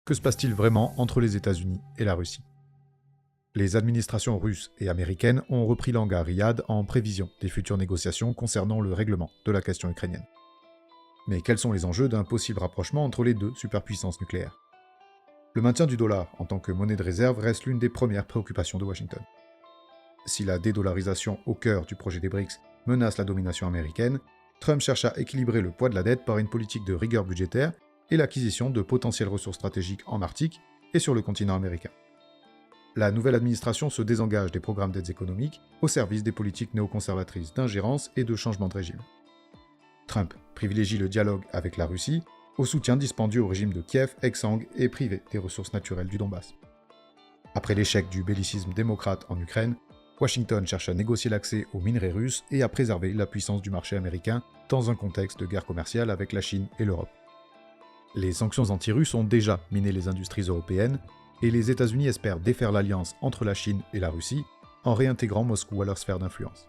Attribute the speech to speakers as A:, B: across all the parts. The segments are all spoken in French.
A: Que se passe-t-il vraiment entre les États-Unis et la Russie? Les administrations russes et américaines ont repris langue à Riyad en prévision des futures négociations concernant le règlement de la question ukrainienne. Mais quels sont les enjeux d'un possible rapprochement entre les deux superpuissances nucléaires? Le maintien du dollar en tant que monnaie de réserve reste l'une des premières préoccupations de Washington. Si la dédollarisation au cœur du projet des BRICS menace la domination américaine, Trump cherche à équilibrer le poids de la dette par une politique de rigueur budgétaire et l'acquisition de potentielles ressources stratégiques en Arctique et sur le continent américain. La nouvelle administration se désengage des programmes d'aides économiques au service des politiques néoconservatrices d'ingérence et de changement de régime. Trump privilégie le dialogue avec la Russie au soutien dispendieux au régime de Kiev, exsangue et privé des ressources naturelles du Donbass. Après l'échec du bellicisme démocrate en Ukraine, Washington cherche à négocier l'accès aux minerais russes et à préserver la puissance du marché américain dans un contexte de guerre commerciale avec la Chine et l'Europe. Les sanctions anti-russes ont déjà miné les industries européennes, et les États-Unis espèrent défaire l'alliance entre la Chine et la Russie en réintégrant Moscou à leur sphère d'influence.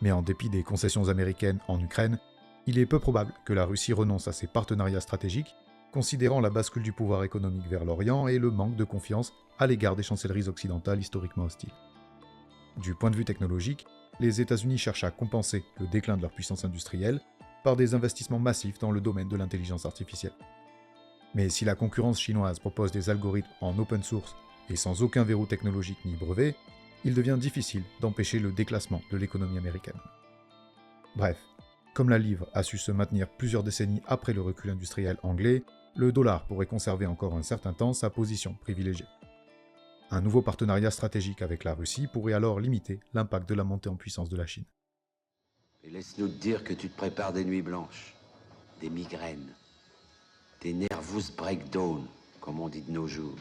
A: Mais en dépit des concessions américaines en Ukraine, il est peu probable que la Russie renonce à ses partenariats stratégiques, considérant la bascule du pouvoir économique vers l'Orient et le manque de confiance à l'égard des chancelleries occidentales historiquement hostiles. Du point de vue technologique, les États-Unis cherchent à compenser le déclin de leur puissance industrielle par des investissements massifs dans le domaine de l'intelligence artificielle. Mais si la concurrence chinoise propose des algorithmes en open source et sans aucun verrou technologique ni brevet, il devient difficile d'empêcher le déclassement de l'économie américaine. Bref, comme la livre a su se maintenir plusieurs décennies après le recul industriel anglais, le dollar pourrait conserver encore un certain temps sa position privilégiée. Un nouveau partenariat stratégique avec la Russie pourrait alors limiter l'impact de la montée en puissance de la Chine.
B: Et laisse-nous te dire que tu te prépares des nuits blanches, des migraines, des nervous breakdowns, comme on dit de nos jours.